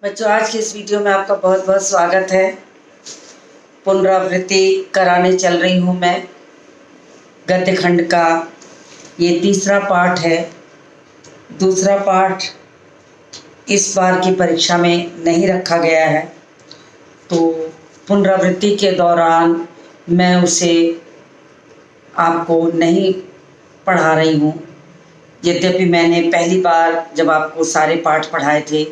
बच्चों, आज की इस वीडियो में आपका बहुत बहुत स्वागत है। पुनरावृत्ति कराने चल रही हूँ मैं। गद्य खंड का ये तीसरा पाठ है। दूसरा पाठ इस बार की परीक्षा में नहीं रखा गया है, तो पुनरावृत्ति के दौरान मैं उसे आपको नहीं पढ़ा रही हूँ। यद्यपि मैंने पहली बार जब आपको सारे पाठ पढ़ाए थे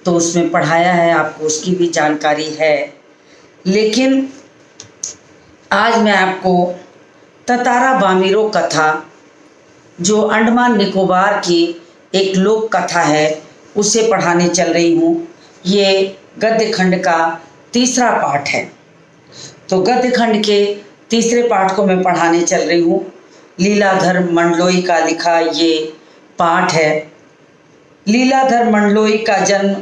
तो उसमें पढ़ाया है, आपको उसकी भी जानकारी है, लेकिन आज मैं आपको ततारा बामीरो कथा, जो अंडमान निकोबार की एक लोक कथा है, उसे पढ़ाने चल रही हूँ। ये गद्य खंड का तीसरा पाठ है। तो गद्य खंड के तीसरे पाठ को मैं पढ़ाने चल रही हूँ। लीलाधर मंडलोई का लिखा ये पाठ है। लीलाधर मंडलोई का जन्म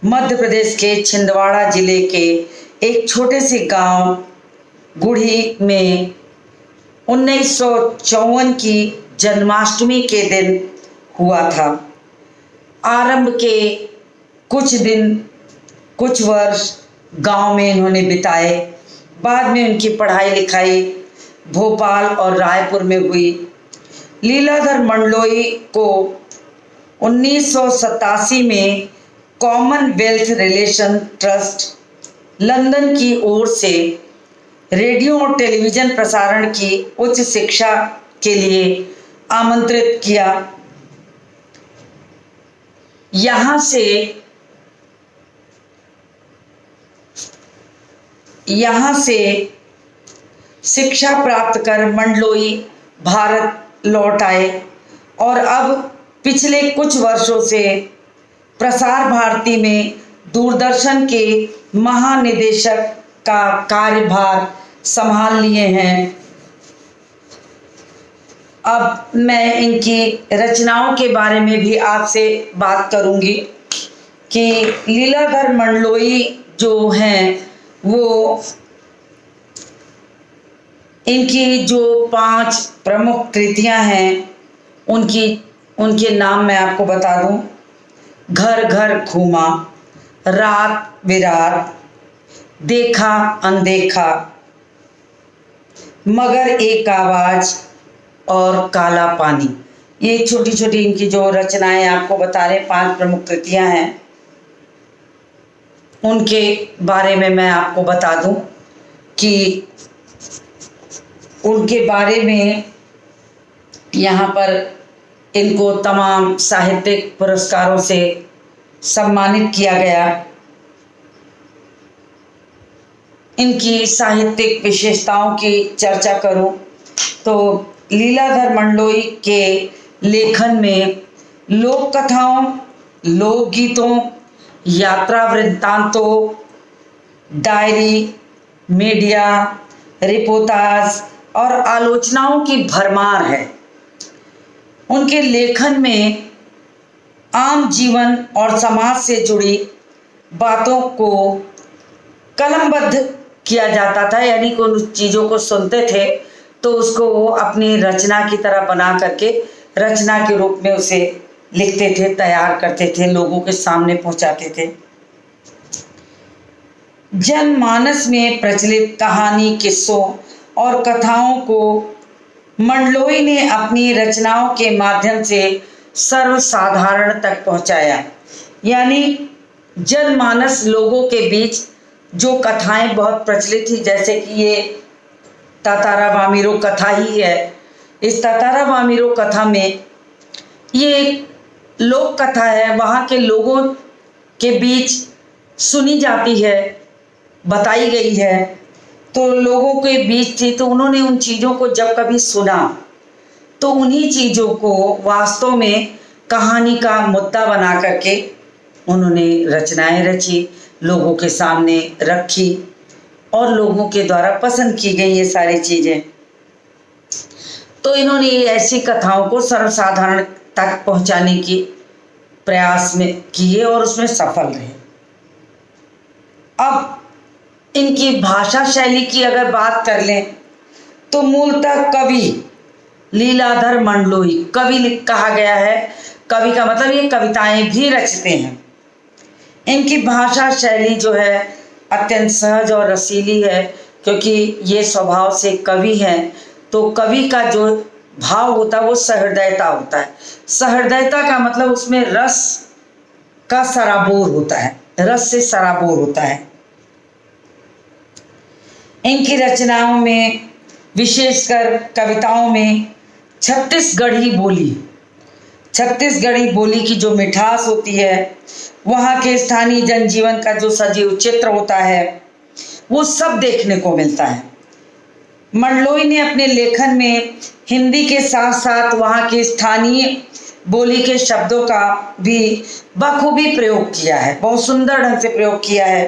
मध्य प्रदेश के छिंदवाड़ा जिले के एक छोटे से गांव गुढ़ी में 1954 की जन्माष्टमी के दिन हुआ था। आरंभ के कुछ वर्ष गांव में इन्होंने बिताए। बाद में उनकी पढ़ाई लिखाई भोपाल और रायपुर में हुई। लीलाधर मंडलोई को 1987 में कॉमनवेल्थ रिलेशन ट्रस्ट लंदन की ओर से रेडियो और टेलीविज़न प्रसारण की उच्च शिक्षा के लिए आमंत्रित किया। यहाँ से शिक्षा प्राप्त कर मंडलोई भारत लौट आए और अब पिछले कुछ वर्षों से प्रसार भारती में दूरदर्शन के महानिदेशक का कार्यभार संभाल लिए हैं। अब मैं इनकी रचनाओं के बारे में भी आपसे बात करूंगी कि लीलाधर मंडलोई जो हैं वो इनकी जो 5 प्रमुख कृतियां हैं उनके नाम मैं आपको बता दूं। घर घर घूमा, रात बिरात, देखा अनदेखा, मगर एक आवाज और काला पानी। ये छोटी छोटी इनकी जो रचनाएं आपको बता रहे 5 प्रमुख कृतियां हैं, उनके बारे में मैं आपको बता दूं कि उनके बारे में यहाँ पर इनको तमाम साहित्यिक पुरस्कारों से सम्मानित किया गया। इनकी साहित्यिक विशेषताओं की चर्चा करूं तो लीलाधर मंडलोई के लेखन में लोक कथाओं, लोकगीतों, यात्रा वृत्तांतों, डायरी, मीडिया, रिपोर्टाज और आलोचनाओं की भरमार है। उनके लेखन में आम जीवन और समाज से जुड़ी बातों को कलमबद्ध किया जाता था, यानी कि उन चीज़ों को सुनते थे तो उसको वो अपनी रचना की तरह बना करके रचना के रूप में उसे लिखते थे, तैयार करते थे, लोगों के सामने पहुंचाते थे। जनमानस में प्रचलित कहानी, किस्सों और कथाओं को मंडलोई ने अपनी रचनाओं के माध्यम से सर्वसाधारण तक पहुंचाया। यानी जनमानस लोगों के बीच जो कथाएं बहुत प्रचलित थी, जैसे कि ये ततारा बामीरो कथा ही है। इस ततारा बामीरो कथा में ये एक लोक कथा है, वहाँ के लोगों के बीच सुनी जाती है, बताई गई है, तो लोगों के बीच थी। तो उन्होंने उन चीज़ों को जब कभी सुना तो उन्हीं चीज़ों को वास्तव में कहानी का मुद्दा बना करके उन्होंने रचनाएं रची, लोगों के सामने रखी और लोगों के द्वारा पसंद की गई ये सारी चीज़ें। तो इन्होंने ऐसी कथाओं को सर्वसाधारण तक पहुंचाने की प्रयास में किए और उसमें सफल रहे। अब इनकी भाषा शैली की अगर बात कर लें तो मूलतः कवि लीलाधर मंडलोई कवि कहा गया है। कवि का मतलब ये कविताएं भी रचते हैं। इनकी भाषा शैली जो है अत्यंत सहज और रसीली है, क्योंकि ये स्वभाव से कवि हैं। तो कवि का जो भाव होता है वो सहृदयता होता है। सहृदयता का मतलब उसमें रस का सराबोर होता है, रस से सराबोर होता है। इनकी रचनाओं में, विशेषकर कविताओं में छत्तीसगढ़ी बोली की जो मिठास होती है, वहाँ के स्थानीय जनजीवन का जो सजीव चित्र होता है, वो सब देखने को मिलता है। मंडलोई ने अपने लेखन में हिंदी के साथ साथ वहाँ के स्थानीय बोली के शब्दों का भी बखूबी प्रयोग किया है, बहुत सुंदर ढंग से प्रयोग किया है।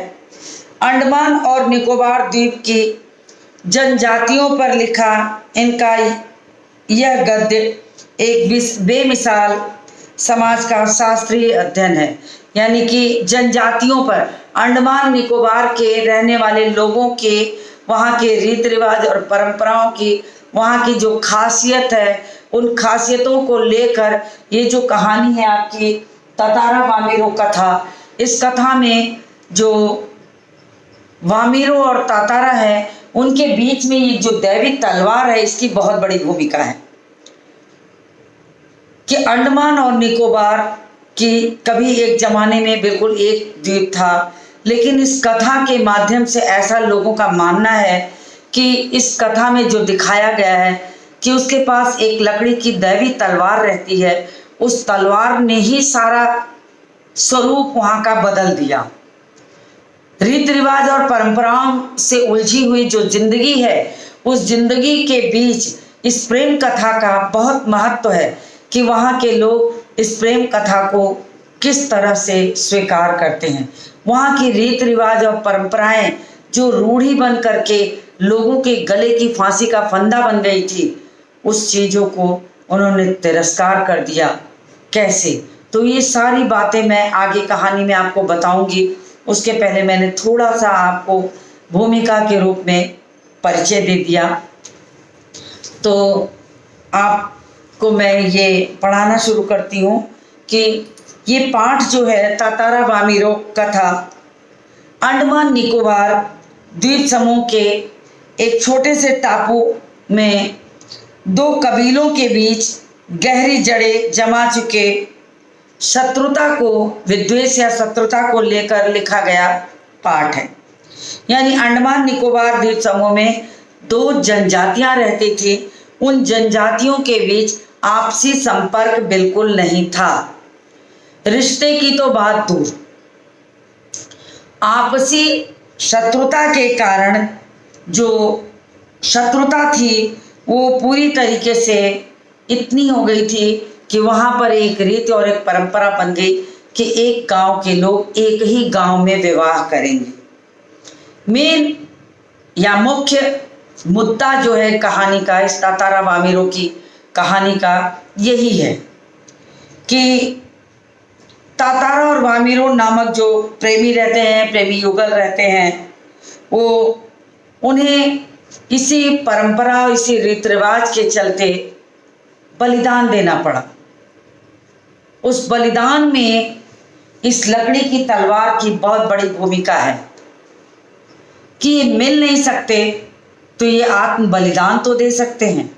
अंडमान और निकोबार द्वीप की जनजातियों पर लिखा इनका यह गद्य एक बेमिसाल समाज का शास्त्रीय अध्ययन है। यानी कि जनजातियों पर, अंडमान निकोबार के रहने वाले लोगों के वहाँ के रीति रिवाज और परंपराओं की, वहाँ की जो खासियत है, उन खासियतों को लेकर ये जो कहानी है आपकी तातारा वामिरो कथा, इस कथा में जो वामिरो और तातारा है उनके बीच में ये जो दैवी तलवार है, इसकी बहुत बड़ी भूमिका है। कि अंडमान और निकोबार की कभी एक जमाने में बिल्कुल एक द्वीप था, लेकिन इस कथा के माध्यम से ऐसा लोगों का मानना है कि इस कथा में जो दिखाया गया है कि उसके पास एक लकड़ी की दैवी तलवार रहती है, उस तलवार ने ही सारा स्वरूप वहाँ का बदल दिया। रीति रिवाज और परंपराओं से उलझी हुई जो जिंदगी है, उस जिंदगी के बीच इस प्रेम कथा का बहुत महत्व है कि वहाँ के लोग इस प्रेम कथा को किस तरह से स्वीकार करते हैं। वहाँ की रीति रिवाज और परंपराएं जो रूढ़ी बन करके लोगों के गले की फांसी का फंदा बन गई थी, उस चीज़ों को उन्होंने तिरस्कार कर दिया। कैसे? तो ये सारी बातें मैं आगे कहानी में आपको बताऊंगी। उसके पहले मैंने थोड़ा सा आपको भूमिका के रूप में परिचय दे दिया। तो आपको मैं ये पढ़ाना शुरू करती हूँ कि ये पाठ जो है तातारा वामिरो कथा अंडमान निकोबार द्वीप समूह के एक छोटे से टापू में दो कबीलों के बीच गहरी जड़ें जमा चुके शत्रुता को, विद्वेष या शत्रुता को लेकर लिखा गया पाठ है। यानी अंडमान निकोबार द्वीप समूह में दो जनजातियां रहती थी, उन जनजातियों के बीच आपसी संपर्क बिल्कुल नहीं था। रिश्ते की तो बात दूर, आपसी शत्रुता के कारण जो शत्रुता थी वो पूरी तरीके से इतनी हो गई थी कि वहाँ पर एक रीति और एक परंपरा बन गई कि एक गांव के लोग एक ही गांव में विवाह करेंगे। मेन या मुख्य मुद्दा जो है कहानी का, इस तातारा वामिरो की कहानी का यही है कि तातारा और वामिरो नामक जो प्रेमी रहते हैं, प्रेमी युगल रहते हैं, वो उन्हें इसी परंपरा, इसी रीति रिवाज के चलते बलिदान देना पड़ा। उस बलिदान में इस लकड़ी की तलवार की बहुत बड़ी भूमिका है कि ये मिल नहीं सकते तो ये आत्म बलिदान तो दे सकते हैं।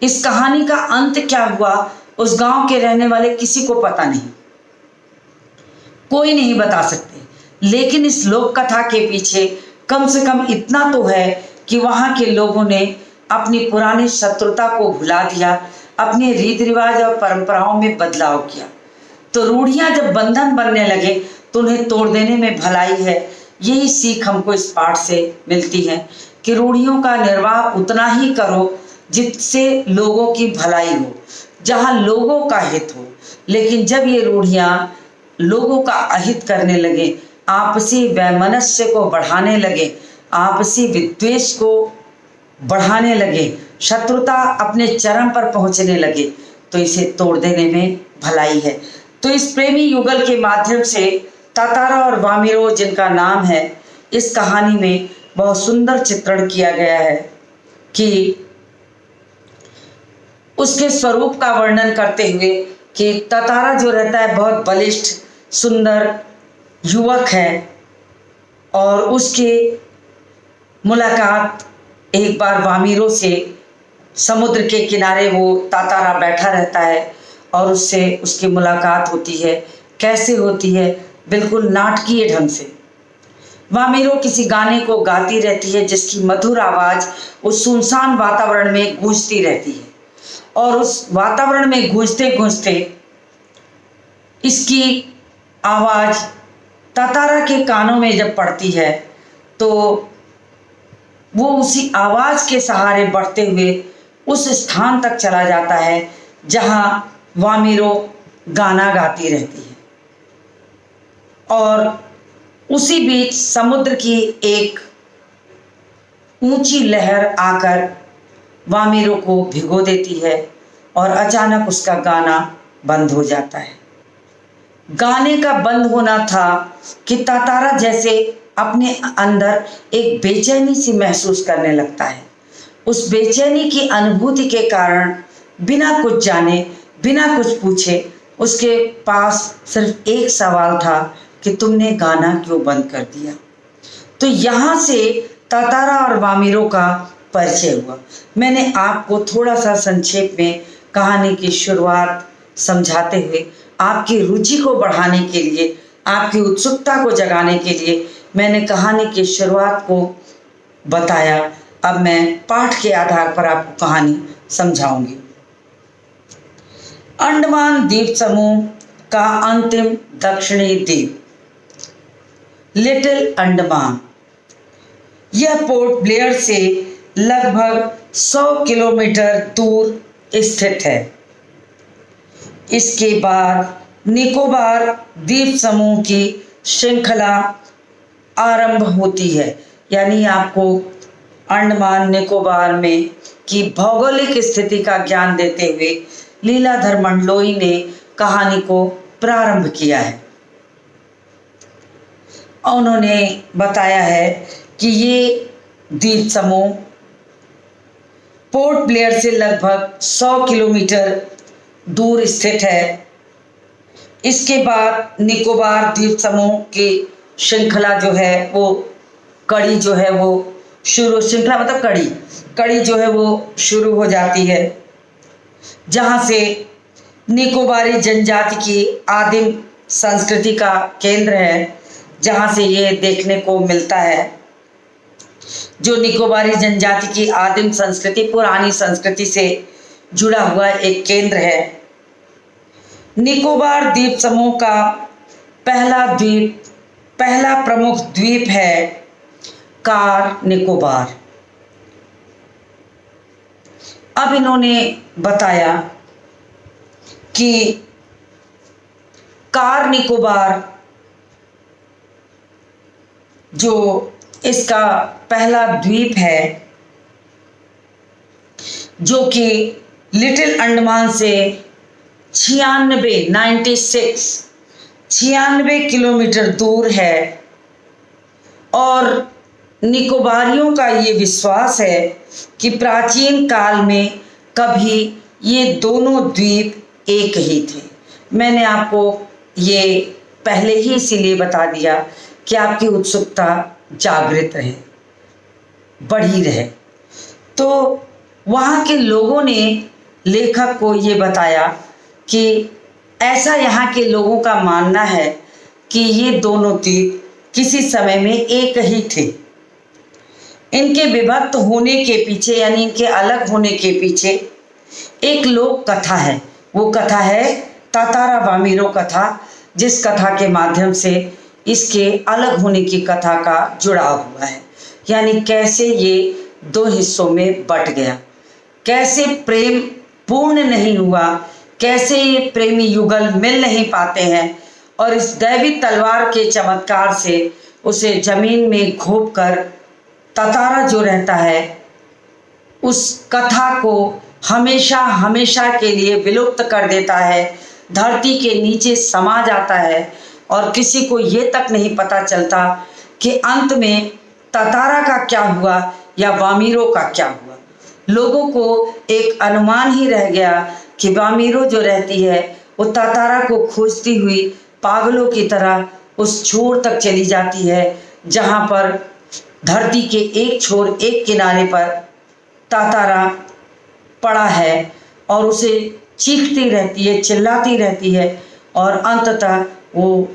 इस कहानी का अंत क्या हुआ उस गांव के रहने वाले किसी को पता नहीं, कोई नहीं बता सकते। लेकिन इस लोक कथा के पीछे कम से कम इतना तो है कि वहाँ के लोगों ने अपनी पुरानी शत्रुता को भुला दिया, अपने रीति रिवाज और परंपराओं में बदलाव किया। तो रूढ़ियां जब बंधन बनने लगे तो उन्हें तोड़ देने में भलाई है। यही सीख हमको इस पाठ से मिलती है कि रूढ़ियों का निर्वाह उतना ही करो जिससे लोगों की भलाई हो, जहाँ लोगों का हित हो। लेकिन जब ये रूढ़ियां लोगों का अहित करने लगे, आपसी वैमनस्य को बढ़ाने लगे, आपसी विद्वेष को बढ़ाने लगे, शत्रुता अपने चरम पर पहुंचने लगे, तो इसे तोड़ देने में भलाई है। तो इस प्रेमी युगल के माध्यम से तातारा और वामिरो जिनका नाम है, इस कहानी में बहुत सुंदर चित्रण किया गया है कि उसके स्वरूप का वर्णन करते हुए कि तातारा जो रहता है बहुत बलिष्ठ, सुंदर युवक है और उसके मुलाकात एक बार वामिरों से, समुद्र के किनारे वो तातारा बैठा रहता है और उससे उसकी मुलाकात होती है। कैसे होती है? बिल्कुल नाटकीय ढंग से। वामिरो किसी गाने को गाती रहती है जिसकी मधुर आवाज़ उस सुनसान वातावरण में गूंजती रहती है, और उस वातावरण में गूंजते गूंजते इसकी आवाज़ तातारा के कानों में जब पड़ती है तो वो उसी आवाज़ के सहारे बढ़ते हुए उस स्थान तक चला जाता है जहाँ वामिरो गाना गाती रहती है। और उसी बीच समुद्र की एक ऊंची लहर आकर वामिरो को भिगो देती है और अचानक उसका गाना बंद हो जाता है। गाने का बंद होना था कि तातारा जैसे अपने अंदर एक बेचैनी सी महसूस करने लगता है। उस बेचैनी की अनुभूति के कारण बिना कुछ जाने, बिना कुछ पूछे, उसके पास सिर्फ एक सवाल था कि तुमने गाना क्यों बंद कर दिया। तो यहाँ से तातारा और वामिरो का परिचय हुआ। मैंने आपको थोड़ा सा संक्षेप में कहानी की शुरुआत समझाते हुए आपकी रुचि को बढ़ाने के लिए, आपकी उत्सुकता को जगाने के लिए मैंने कहानी की शुरुआत को बताया। अब मैं पाठ के आधार पर आपको कहानी समझाऊंगी। अंडमान द्वीप समूह का अंतिम दक्षिणी द्वीप लिटिल अंडमान। यह पोर्ट ब्लेयर से लगभग 100 किलोमीटर दूर स्थित है। इसके बाद निकोबार द्वीप समूह की श्रृंखला आरंभ होती है। यानी आपको अंडमान निकोबार में की भौगोलिक स्थिति का ज्ञान देते हुए लीलाधर मंडलोई ने कहानी को प्रारंभ किया है। उन्होंने बताया है कि ये द्वीप समूह पोर्ट ब्लेयर से लगभग 100 किलोमीटर दूर स्थित है। इसके बाद निकोबार द्वीप समूह की श्रृंखला जो है वो कड़ी जो है वो शुरू, श्रृंखला मतलब कड़ी जो है वो शुरू हो जाती है, जहाँ से निकोबारी जनजाति की आदिम संस्कृति का केंद्र है, जहाँ से ये देखने को मिलता है। जो निकोबारी जनजाति की आदिम संस्कृति पुरानी संस्कृति से जुड़ा हुआ एक केंद्र है। निकोबार द्वीप समूह का पहला प्रमुख द्वीप है कार निकोबार। अब इन्होंने बताया कि कार निकोबार जो इसका पहला द्वीप है, जो कि लिटिल अंडमान से 96 किलोमीटर दूर है, और निकोबारियों का ये विश्वास है कि प्राचीन काल में कभी ये दोनों द्वीप एक ही थे। मैंने आपको ये पहले ही इसीलिए बता दिया कि आपकी उत्सुकता जागृत रहे, बढ़ी रहे। तो वहाँ के लोगों ने लेखक को ये बताया कि ऐसा यहाँ के लोगों का मानना है कि ये दोनों द्वीप किसी समय में एक ही थे। इनके विभक्त होने के पीछे, यानी इनके अलग होने के पीछे एक लोक कथा है। वो कथा है तातारा वामिरो कथा, जिस कथा के माध्यम से इसके अलग होने की कथा का जुड़ाव हुआ है। यानी कैसे ये दो हिस्सों में बट गया, कैसे प्रेम पूर्ण नहीं हुआ, कैसे ये प्रेमी युगल मिल नहीं पाते हैं, और इस दैवी तलवार के चमत्कार से उसे जमीन में घोंप कर तातारा जो रहता है उस कथा को हमेशा हमेशा के लिए विलुप्त कर देता है, धरती के नीचे समा जाता है, और किसी को ये तक नहीं पता चलता कि अंत में तातारा का क्या हुआ या वामिरो का क्या हुआ। लोगों को एक अनुमान ही रह गया कि वामिरो जो रहती है वो तातारा को खोजती हुई पागलों की तरह उस छोर तक चली जाती है जहाँ पर धरती के एक छोर एक किनारे पर तातारा पड़ा है और उसे चीखती रहती है, चिल्लाती रहती है और अंततः वो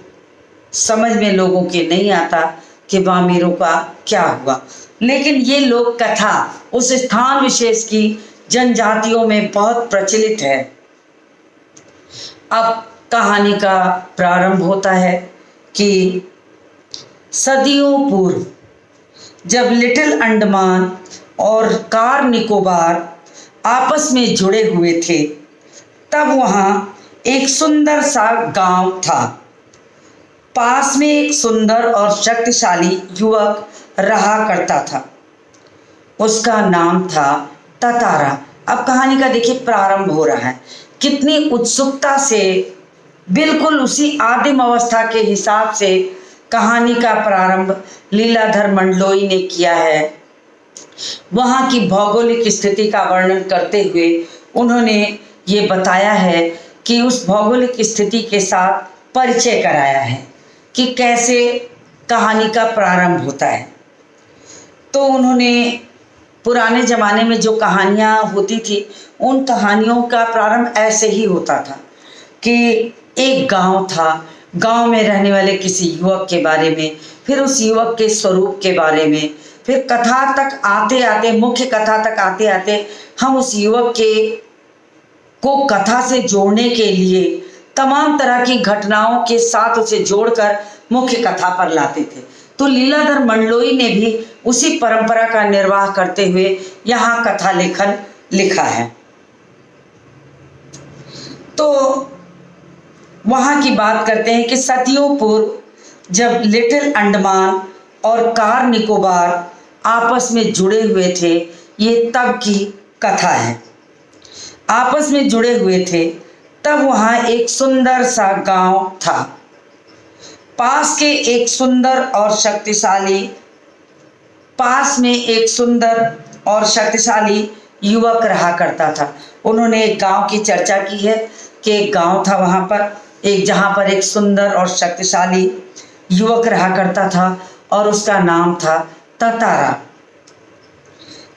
समझ में लोगों के नहीं आता कि वामेरों का क्या हुआ। लेकिन ये लोक कथा उस स्थान विशेष की जनजातियों में बहुत प्रचलित है। अब कहानी का प्रारंभ होता है कि सदियों पूर्व जब लिटिल अंडमान और कार निकोबार आपस में जुड़े हुए थे, तब वहाँ एक सुंदर सा गांव था। पास में एक सुंदर और शक्तिशाली युवक रहा करता था। उसका नाम था ततारा। अब कहानी का देखिए प्रारंभ हो रहा है, कितनी उत्सुकता से, बिल्कुल उसी आदिम अवस्था के हिसाब से कहानी का प्रारंभ लीलाधर मंडलोई ने किया है। वहाँ की भौगोलिक स्थिति का वर्णन करते हुए उन्होंने ये बताया है कि उस भौगोलिक स्थिति के साथ परिचय कराया है कि कैसे कहानी का प्रारंभ होता है। तो उन्होंने पुराने ज़माने में जो कहानियाँ होती थी उन कहानियों का प्रारंभ ऐसे ही होता था कि एक गांव था, गांव में रहने वाले किसी युवक के बारे में, फिर उस युवक के स्वरूप के बारे में, फिर कथा तक आते आते, मुख्य कथा तक आते आते हम उस युवक को कथा से जोड़ने के लिए तमाम तरह की घटनाओं के साथ उसे जोड़कर मुख्य कथा पर लाते थे। तो लीलाधर मंडलोई ने भी उसी परंपरा का निर्वाह करते हुए यहाँ कथा लेखन लिखा है। तो वहाँ की बात करते हैं कि सदियों पूर्व जब लिटिल अंडमान और कार निकोबार आपस में जुड़े हुए थे, ये तब की कथा है। आपस में जुड़े हुए थे तब वहाँ एक सुंदर सा गांव था। पास में एक सुंदर और शक्तिशाली युवक रहा करता था। उन्होंने एक गांव की चर्चा की है कि एक गांव था वहाँ पर, जहाँ पर एक सुंदर और शक्तिशाली युवक रहा करता था और उसका नाम था ततारा।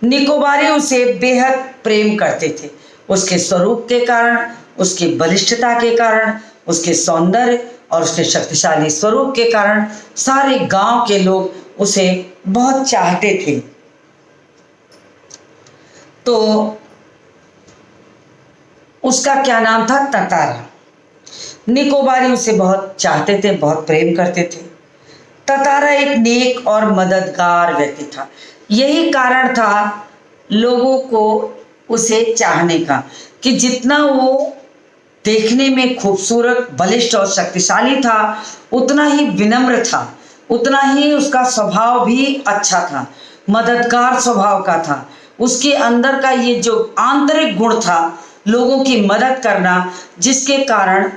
निकोबारी उसे बेहद प्रेम करते थे, उसके स्वरूप के कारण, उसकी बलिष्ठता के कारण, उसके सौंदर्य और उसके शक्तिशाली स्वरूप के कारण सारे गांव के लोग उसे बहुत चाहते थे। तो उसका क्या नाम था? ततारा। निकोबारी उसे बहुत चाहते थे, बहुत प्रेम करते थे। ततारा एक नेक और मददगार व्यक्ति था। यही कारण था लोगों को उसे चाहने का कि जितना वो देखने में खूबसूरत, बलिष्ठ और शक्तिशाली था, उतना ही विनम्र था, उतना ही उसका स्वभाव भी अच्छा था, मददगार स्वभाव का था। उसके अंदर का ये जो आंतरिक गुण था, लोगों की मदद करना, जिसके कारण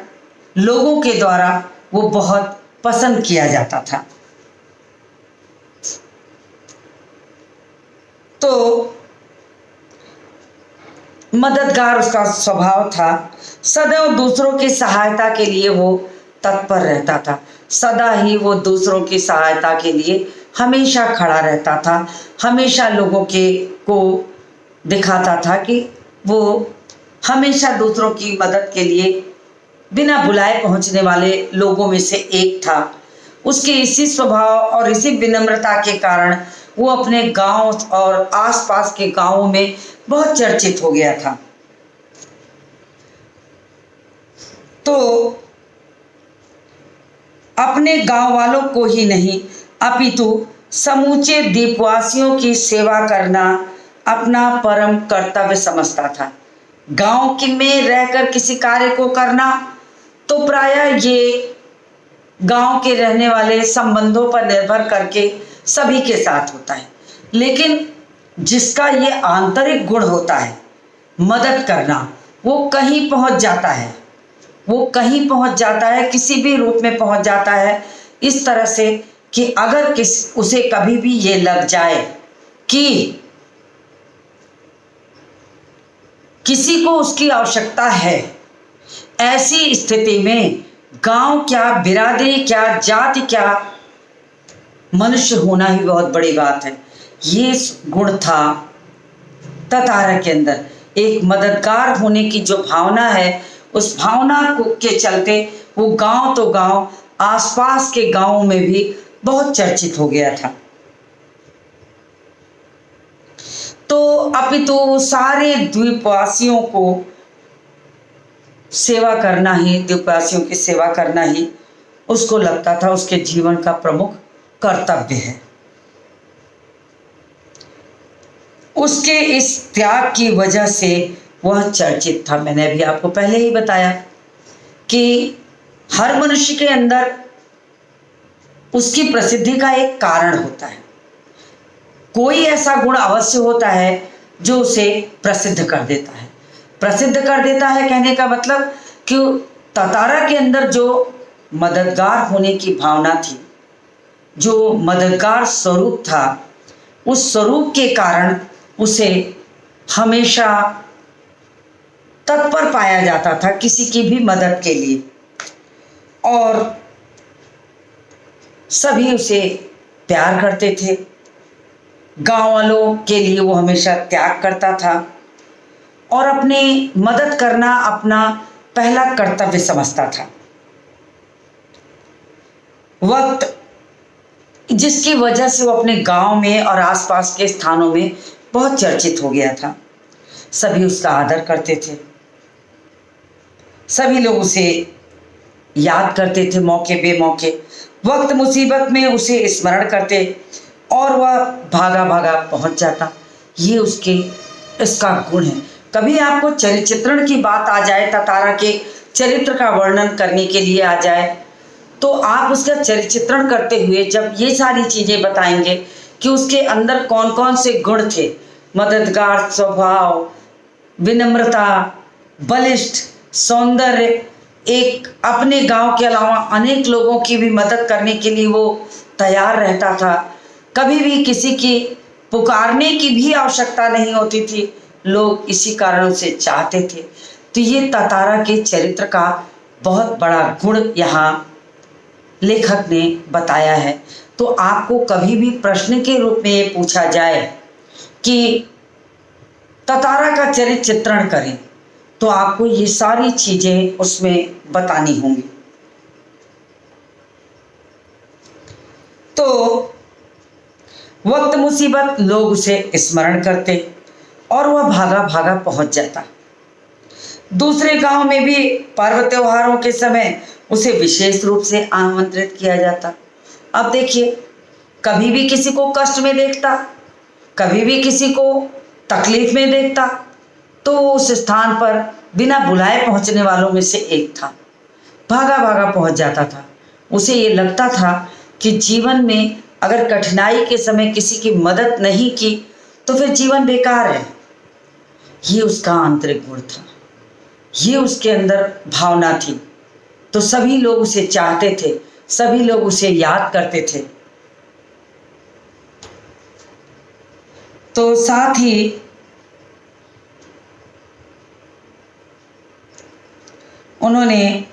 लोगों के द्वारा वो बहुत पसंद किया जाता था। तो मददगार उसका स्वभाव था। सदैव दूसरों की सहायता के लिए वो तत्पर रहता था। सदा ही वो दूसरों की सहायता के लिए हमेशा खड़ा रहता था। हमेशा लोगों को दिखाता था कि वो हमेशा दूसरों की मदद के लिए बिना बुलाए पहुंचने वाले लोगों में से एक था। उसके इसी स्वभाव और इसी विनम्रता के कारण वो अपने गांव और आसपास के गांवों में बहुत चर्चित हो गया था। तो अपने गांव वालों को ही नहीं, अपितु समूचे द्वीपवासियों की सेवा करना अपना परम कर्तव्य समझता था। गांव में रहकर किसी कार्य को करना तो प्रायः ये गांव के रहने वाले संबंधों पर निर्भर करके सभी के साथ होता है, लेकिन जिसका ये आंतरिक गुण होता है मदद करना, वो कहीं पहुंच जाता है, वो कहीं पहुंच जाता है, किसी भी रूप में पहुंच जाता है, इस तरह से कि अगर उसे कभी भी ये लग जाए कि किसी को उसकी आवश्यकता है, ऐसी स्थिति में गांव क्या, बिरादरी क्या, जाति क्या, मनुष्य होना ही बहुत बड़ी बात है। ये गुण था ततारा के अंदर। एक मददगार होने की जो भावना है, उस भावना को के चलते वो गांव तो गांव, आसपास के गांवों में भी बहुत चर्चित हो गया था। तो अभी तो सारे द्वीपवासियों को सेवा करना ही, द्वीपवासियों की सेवा करना ही उसको लगता था उसके जीवन का प्रमुख कर्तव्य है। उसके इस त्याग की वजह से वह चर्चित था। मैंने अभी आपको पहले ही बताया कि हर मनुष्य के अंदर उसकी प्रसिद्धि का एक कारण होता है। कोई ऐसा गुण अवश्य होता है जो उसे प्रसिद्ध कर देता है। प्रसिद्ध कर देता है कहने का मतलब कि ततारा के अंदर जो मददगार होने की भावना थी, जो मददगार स्वरूप था, उस स्वरूप के कारण उसे हमेशा तत्पर पाया जाता था किसी की भी मदद के लिए, और सभी उसे प्यार करते थे। गांव वालों के लिए वो हमेशा त्याग करता था और अपनी मदद करना अपना पहला कर्तव्य समझता था। वक्त जिसकी वजह से वो अपने गांव में और आसपास के स्थानों में बहुत चर्चित हो गया था। सभी उसका आदर करते थे, सभी लोग उसे याद करते थे मौके बेमौके। वक्त मुसीबत में उसे स्मरण करते और वह भागा भागा पहुंच जाता। ये इसका गुण है। कभी आपको चरित्रण की बात आ जाए, ततारा के चरित्र का वर्णन करने के लिए आ जाए, तो आप उसका चरित्रण करते हुए जब ये सारी चीजें बताएंगे कि उसके अंदर कौन कौन से गुण थे, मददगार स्वभाव, विनम्रता, बलिष्ठ, सौंदर्य, एक अपने गांव के अलावा अनेक लोगों की भी मदद करने के लिए वो तैयार रहता था। कभी भी किसी की पुकारने की भी आवश्यकता नहीं होती थी, लोग इसी कारण उसे चाहते थे। तो ये ततारा के चरित्र का बहुत बड़ा गुण यहाँ लेखक ने बताया है। तो आपको कभी भी प्रश्न के रूप में ये पूछा जाए कि ततारा का चरित्र चित्रण करें, तो आपको ये सारी चीजें उसमें बतानी होंगी। तो वक्त मुसीबत लोग उसे स्मरण करते और वह भागा भागा पहुंच जाता। दूसरे गांव में भी पर्व त्योहारों के समय उसे विशेष रूप से आमंत्रित किया जाता। अब देखिए, कभी भी किसी को कष्ट में देखता, कभी भी किसी को तकलीफ में देखता, तो उस स्थान पर बिना बुलाए पहुंचने वालों में से एक था। भागा भागा पहुंच जाता था। उसे ये लगता था कि जीवन में अगर कठिनाई के समय किसी की मदद नहीं की तो फिर जीवन बेकार है। ये उसका आंतरिक गुण था, ये उसके अंदर भावना थी। तो सभी लोग उसे चाहते थे, सभी लोग उसे याद करते थे। तो साथ ही उन्होंने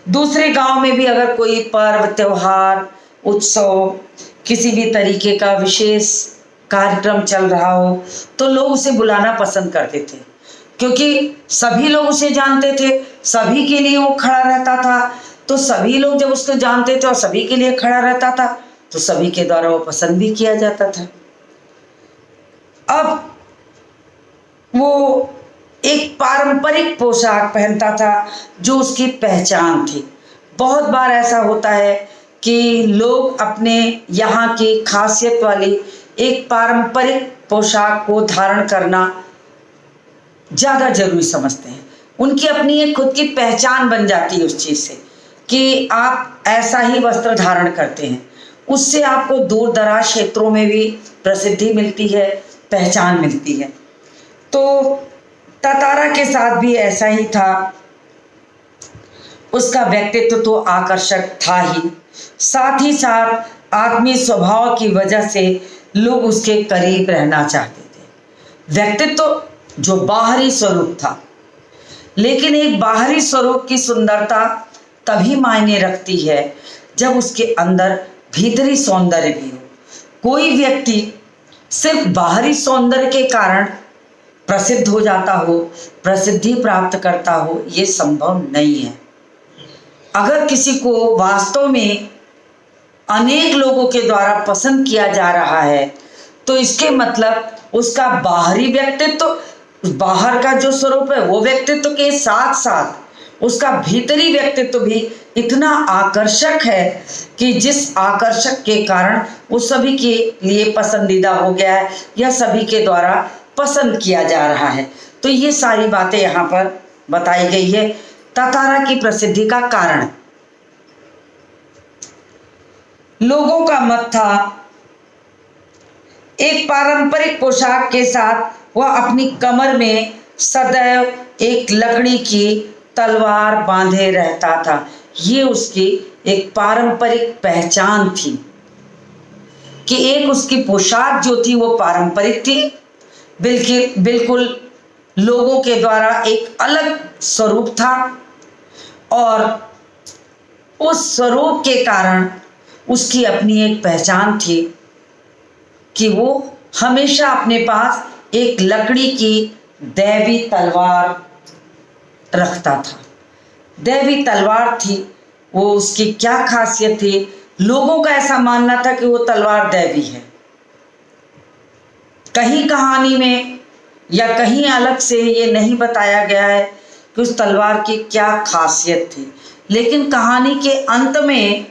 दूसरे गांव में भी अगर कोई पर्व त्योहार उत्सव किसी भी तरीके का विशेष कार्यक्रम चल रहा हो तो लोग उसे बुलाना पसंद करते थे, क्योंकि सभी लोग उसे जानते थे, सभी के लिए वो खड़ा रहता था। तो सभी लोग जब उसको जानते थे और सभी के लिए खड़ा रहता था तो सभी के द्वारा वो पसंद भी किया जाता था। अब वो एक पारंपरिक पोशाक पहनता था जो उसकी पहचान थी। बहुत बार ऐसा होता है कि लोग अपने यहाँ की खासियत वाली एक पारंपरिक पोशाक को धारण करना ज़्यादा जरूरी समझते हैं। उनकी अपनी एक खुद की पहचान बन जाती है उस चीज़ से कि आप ऐसा ही वस्त्र धारण करते हैं। उससे आपको दूर दराज क्षेत्रों में भी प्रसिद्धि मिलती है, पहचान मिलती है। तो ततारा के साथ भी ऐसा ही था। उसका व्यक्तित्व तो आकर्षक था ही साथ आत्मीय स्वभाव की वजह से लोग उसके करीब रहना चाहते थे। व्यक्तित्व जो बाहरी स्वरूप था, लेकिन एक बाहरी स्वरूप की सुंदरता तभी मायने रखती है जब उसके अंदर भीतरी सौंदर्य भी हो। कोई व्यक्ति सिर्फ बाहरी सौंदर्य के कारण प्रसिद्ध हो जाता हो, प्रसिद्धि प्राप्त करता हो, ये संभव नहीं है। अगर किसी को वास्तव में अनेक लोगों के द्वारा पसंद किया जा रहा है तो इसके मतलब उसका बाहरी व्यक्तित्व, बाहर का जो स्वरूप है वो व्यक्तित्व के साथ साथ उसका भीतरी व्यक्तित्व भी इतना आकर्षक है कि जिस आकर्षक के कारण वो सभी के लिए पसंदीदा हो गया है या सभी के द्वारा पसंद किया जा रहा है। तो ये सारी बातें यहाँ पर बताई गई है तातारा की प्रसिद्धि का कारण। लोगों का मत था एक पारंपरिक पोशाक के साथ वह अपनी कमर में सदैव एक लकड़ी की तलवार बांधे रहता था। ये उसकी एक पारंपरिक पहचान थी कि एक उसकी पोशाक जो थी वो पारंपरिक थी, बिल्कुल लोगों के द्वारा एक अलग स्वरूप था और उस स्वरूप के कारण उसकी अपनी एक पहचान थी कि वो हमेशा अपने पास एक लकड़ी की दैवी तलवार रखता था। दैवी तलवार थी वो, उसकी क्या खासियत थी? लोगों का ऐसा मानना था कि वो तलवार दैवी है। कहीं कहानी में या कहीं अलग से ये नहीं बताया गया है कि उस तलवार की क्या खासियत थी, लेकिन कहानी के अंत में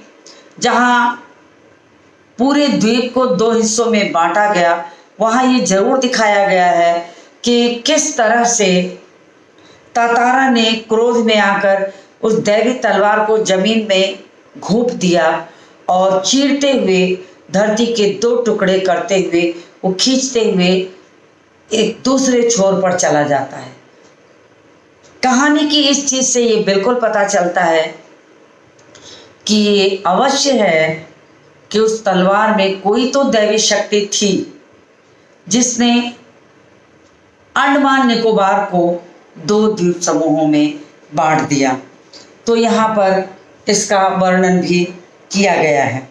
जहाँ पूरे द्वीप को 2 हिस्सों में बांटा गया, वहाँ ये जरूर दिखाया गया है कि किस तरह से तातारा ने क्रोध में आकर उस दैवी तलवार को जमीन में घोंप दिया और चीरते हुए धरती के 2 टुकड़े करते हुए वो खींचते हुए एक दूसरे छोर पर चला जाता है। कहानी की इस चीज से ये बिल्कुल पता चलता है कि ये अवश्य है कि उस तलवार में कोई तो दैवी शक्ति थी जिसने अंडमान निकोबार को 2 द्वीप समूहों में बांट दिया। तो यहाँ पर इसका वर्णन भी किया गया है।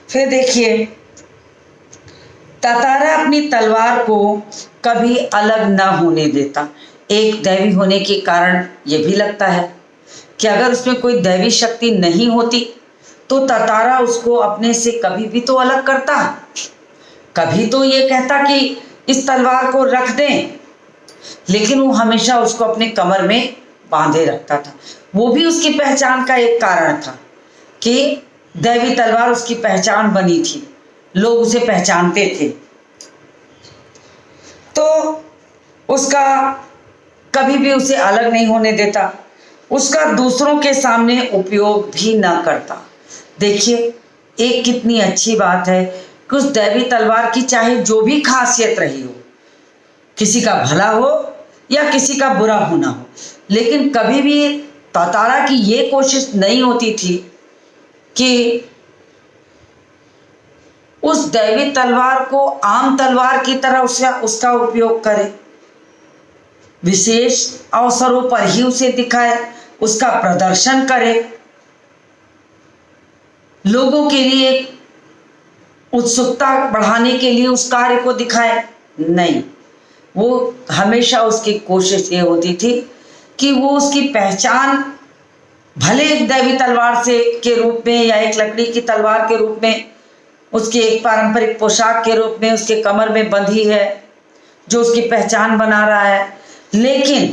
फिर देखिए, तातारा अपनी तलवार को कभी अलग ना होने देता। एक दैवी होने के कारण यह भी लगता है कि अगर उसमें कोई दैवी शक्ति नहीं होती तो तातारा उसको अपने से कभी भी तो अलग करता, कभी तो ये कहता कि इस तलवार को रख दें, लेकिन वो हमेशा उसको अपने कमर में बांधे रखता था। वो भी उसकी पहचान का एक कारण था कि दैवी तलवार उसकी पहचान बनी थी, लोग उसे पहचानते थे। तो उसका कभी भी उसे अलग नहीं होने देता, उसका दूसरों के सामने उपयोग भी ना करता। देखिए, एक कितनी अच्छी बात है कि उस दैवी तलवार की चाहे जो भी खासियत रही हो, किसी का भला हो या किसी का बुरा होना हो, लेकिन कभी भी तातारा की ये कोशिश नहीं होती थी कि उस दैवी तलवार को आम तलवार की तरह उसका उपयोग करे, विशेष अवसरों पर ही उसे दिखाए, उसका प्रदर्शन करे, लोगों के लिए उत्सुकता बढ़ाने के लिए उस कार्य को दिखाए। नहीं, वो हमेशा उसकी कोशिश ये होती थी कि वो उसकी पहचान भले एक दैवी तलवार से के रूप में या एक लकड़ी की तलवार के रूप में, उसकी एक पारंपरिक पोशाक के रूप में उसके कमर में बंधी है जो उसकी पहचान बना रहा है, लेकिन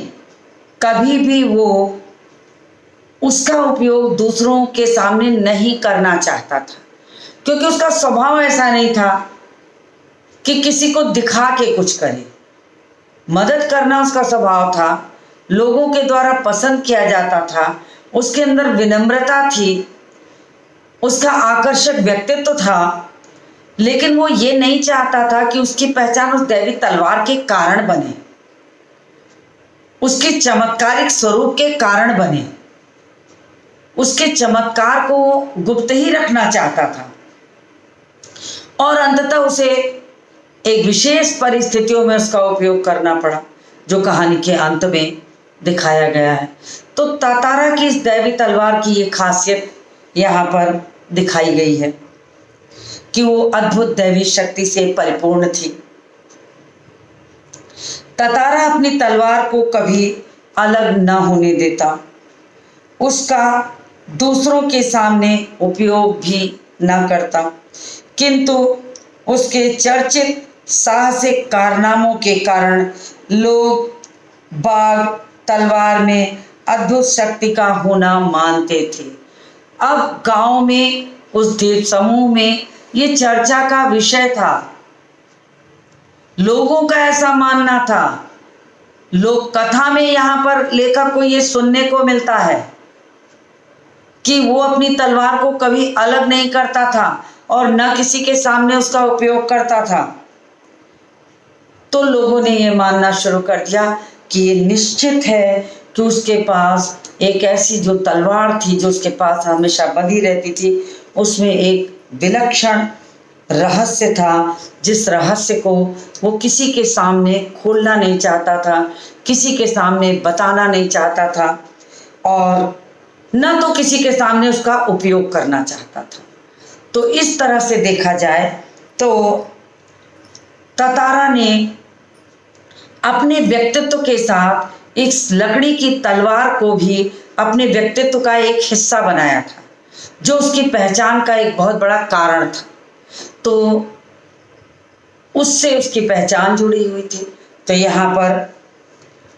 कभी भी वो उसका उपयोग दूसरों के सामने नहीं करना चाहता था, क्योंकि उसका स्वभाव ऐसा नहीं था कि किसी को दिखा के कुछ करे। मदद करना उसका स्वभाव था, लोगों के द्वारा पसंद किया जाता था, उसके अंदर विनम्रता थी, उसका आकर्षक व्यक्तित्व था, लेकिन वो ये नहीं चाहता था कि उसकी पहचान उस दैवी तलवार के कारण बने, उसके चमत्कारिक स्वरूप के कारण बने, उसके चमत्कार को गुप्त ही रखना चाहता था। और अंततः उसे एक विशेष परिस्थितियों में उसका उपयोग करना पड़ा, जो कहानी के अंत में दिखाया गया है। तो तातारा की इस दैवी तलवार की ये खासियत यहाँ पर दिखाई गई है कि वो अद्भुत दैवी शक्ति से परिपूर्ण थी। तातारा अपनी तलवार को कभी अलग न होने देता, उसका दूसरों के सामने उपयोग भी न करता, किंतु उसके चर्चित साहसिक कारनामों के कारण लोग बाग तलवार में अद्भुत शक्ति का होना मानते थे। अब गांव में उस द्वीप समूह में ये चर्चा का विषय था, लोगों का ऐसा मानना था। लोक कथा में यहाँ पर लेखक को ये सुनने को मिलता है कि वो अपनी तलवार को कभी अलग नहीं करता था और न किसी के सामने उसका उपयोग करता था। तो लोगों ने ये मानना शुरू कर दिया कि ये निश्चित है कि उसके पास एक ऐसी जो तलवार थी जो उसके पास हमेशा बंधी रहती थी, उसमें एक विलक्षण रहस्य था, जिस रहस्य को वो किसी के सामने खोलना नहीं चाहता था, किसी के सामने बताना नहीं चाहता था और न तो किसी के सामने उसका उपयोग करना चाहता था। तो इस तरह से देखा जाए तो तातारा ने अपने व्यक्तित्व के साथ इस लकड़ी की तलवार को भी अपने व्यक्तित्व का एक हिस्सा बनाया था, जो उसकी पहचान का एक बहुत बड़ा कारण था। तो उससे उसकी पहचान जुड़ी हुई थी। तो यहाँ पर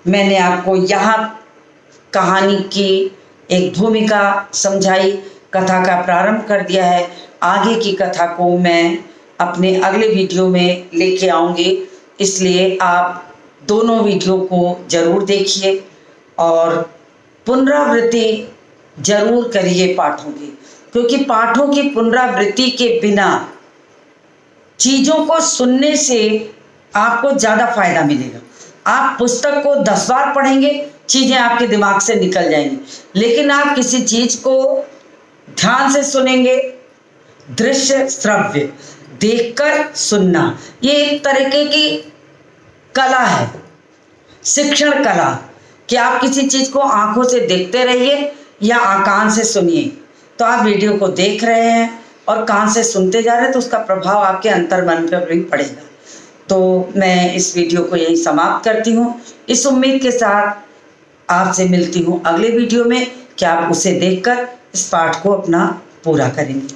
मैंने आपको यहाँ कहानी की एक भूमिका समझाई, कथा का प्रारंभ कर दिया है। आगे की कथा को मैं अपने अगले वीडियो में लेके आऊँगी, इसलिए आप दोनों वीडियो को ज़रूर देखिए और पुनरावृत्ति ज़रूर करिए पाठों की, क्योंकि पाठों की पुनरावृत्ति के बिना चीज़ों को सुनने से आपको ज़्यादा फायदा मिलेगा। आप पुस्तक को 10 बार पढ़ेंगे, चीज़ें आपके दिमाग से निकल जाएंगी, लेकिन आप किसी चीज़ को ध्यान से सुनेंगे, दृश्य श्रव्य देखकर सुनना, ये एक तरीके की कला है, शिक्षण कला, कि आप किसी चीज़ को आंखों से देखते रहिए या कान से सुनिए। तो आप वीडियो को देख रहे हैं और कान से सुनते जा रहे हैं तो उसका प्रभाव आपके अंतर्मन पर भी पड़ेगा। तो मैं इस वीडियो को यहीं समाप्त करती हूँ, इस उम्मीद के साथ आपसे मिलती हूँ अगले वीडियो में कि आप उसे देखकर इस पाठ को अपना पूरा करेंगे।